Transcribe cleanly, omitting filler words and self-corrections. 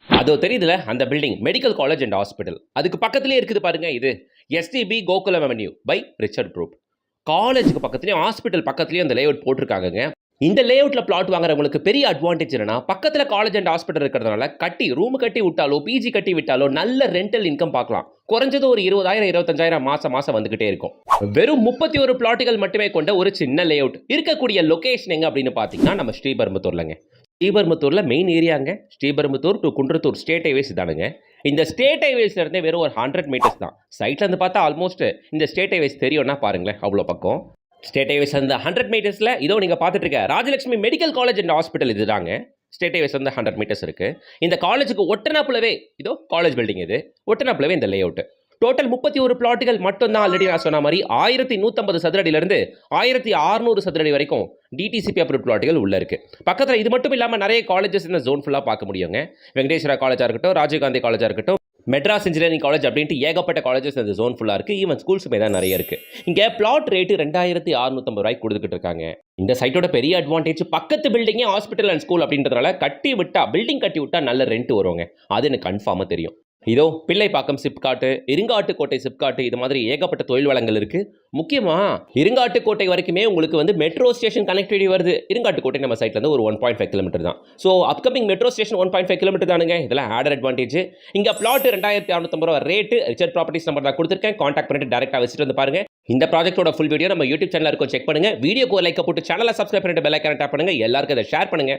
அதோ தெரியுதுல அந்த building medical college and hospital. அதுக்கு பக்கத்திலேயே இருக்குது பாருங்க இது. SDP Gokulam avenue by Richard group. காலேஜுக்கு பக்கத்துலயும் ஹாஸ்பிட்டல் பக்கத்துலயும் அந்த லேஅவுட் போட்டிருக்காங்கங்க. இந்த லேஅவுட்ல பிளாட் வாங்குறவங்களுக்கு பெரிய அட்வான்டேஜ் என்னன்னா, பக்கத்துல காலேஜ் அண்ட் ஹாஸ்பிட்டல் இருக்கிறதுனால ரூம் கட்டி விட்டாலோ, பிஜி கட்டி விட்டாலோ நல்ல ரெண்டல் இன்கம் பார்க்கலாம். குறைஞ்சது ஒரு 20,000 25,000 மாசம் வந்துகிட்டே இருக்கும். வெறும் 31 பிளாட்டுகள் மட்டுமே கொண்ட ஒரு சின்ன லேஅவுட். இருக்கக்கூடிய லொகேஷன் எங்க அப்படின்னு பாத்தீங்கன்னா நம்ம ஸ்ரீபெரும்புத்தூர்லங்க. ஸ்ரீபெரும்புத்தூர்ல மெயின் ஏரியாங்க. Sriperumbudur to Kundrathur state highways இதானுங்க. இந்த ஸ்டேட் ஹைவேஸ்ல இருந்தே வெறும் ஒரு 100 மீட்டர்ஸ் தான். சைட்ல இருந்து பார்த்தா ஆல்மோஸ்ட் இந்த ஸ்டேட் ஹைவேஸ் தெரியும்னா பாருங்களேன், அவ்வளோ பக்கம். ஸ்டேட் ஹைவேஸ் அந்த 100 மீட்டர்ஸ்ல இதோ நீங்க பார்த்துட்டு இருக்க Rajalakshmi medical college and hospital இதுதாங்க. ஸ்டேட் ஹைவேஸ் வந்து 100 மீட்டர்ஸ் இருக்கு. இந்த காலேஜுக்கு ஒட்டனாப்புலவே இதோ காலேஜ் பில்டிங் இது. ஒட்டனாப்புலவே இந்த லேஅவுட். டோட்டல் 31 பிளாட்டுகள் மட்டும் தான். ஆல்ரெடி நான் சொன்ன மாதிரி 1150 சதுர அடியிலிருந்து 1600 சதுர அடி வரைக்கும் டிடிசிபி அப்ரூவ் பிளாட்டுகள் உள்ள இருக்கு. பக்கத்தில் இது மட்டும் இல்லாமல் நிறைய காலேஜஸ் இந்த ஜோன் ஃபுல்லாக பார்க்க முடியுங்க. வெங்கடேஸ்வரா காலேஜாக இருக்கட்டும், ராஜீவ்காந்தி காலேஜாக இருக்கட்டும், மெட்ராஸ் இன்ஜினியரிங் காலேஜ் அப்படின்ட்டு ஏகப்பட்ட காலேஜஸ் இந்த ஜோன் ஃபுல்லாக இருக்குது. ஈவன் ஸ்கூல்ஸுமே தான் நிறைய இருக்குது. இங்கே பிளாட் ரேட்டு 2650 ரூபாய்க்கு கொடுத்துக்கிட்டு இருக்காங்க. இந்த சைட்டோட பெரிய அட்வான்டேஜ் பக்கத்து பில்டிங்கே ஹாஸ்பிட்டல் அண்ட் ஸ்கூல் அப்படின்றதுனால பில்டிங் கட்டி விட்டா நல்ல ரெண்ட் வருவாங்க. அது எனக்கு கன்ஃபார்மாக தெரியும். இதோ பிள்ளைப்பாக்கம் சிப்காட்டு, இருங்காட்டுக்கோட்டை சிப்காட்டு, இது மாதிரி ஏகப்பட்ட தொழில் வளங்கள் இருக்கு. முக்கியமா இருங்காட்டுக்கோட்டை வரைக்குமே உங்களுக்கு வந்து மெட்ரோ ஸ்டேஷன் கனெக்டிவிட்டி வருது. இருங்காட்டுக்கோட்டை நம்ம சைட்ல இருந்து ஒரு 1.5 கிலோமீட்டர் தான். So upcoming metro station 1.5 kilometre தானுங்க. இதெல்லாம் ஆடர் அட்வான்டேஜ். இங்க பிளாட் 2650 ரூபா ரேட்டு. ரிச்சர்ட் ப்ராப்பர்ட்டிஸ் நம்பர் நான் கொடுத்துருக்கேன். கான்டாக்ட் பண்ணிட்டு டேரக்டா விசிட் வந்து பாருங்க. இந்த ப்ராஜெக்ட்டோட ஃபுல் வீடியோ நம்ம யூடியூப் சேனல்ல இருக்கும், செக் பண்ணுங்க. வீடியோக்கு லைக் போட்டு சேனலை சப்ஸ்கிரைப் பண்ணிட்டு பெல் ஐகானை டேப் பண்ணுங்க. எல்லாருக்கும் அதை ஷேர் பண்ணுங்க.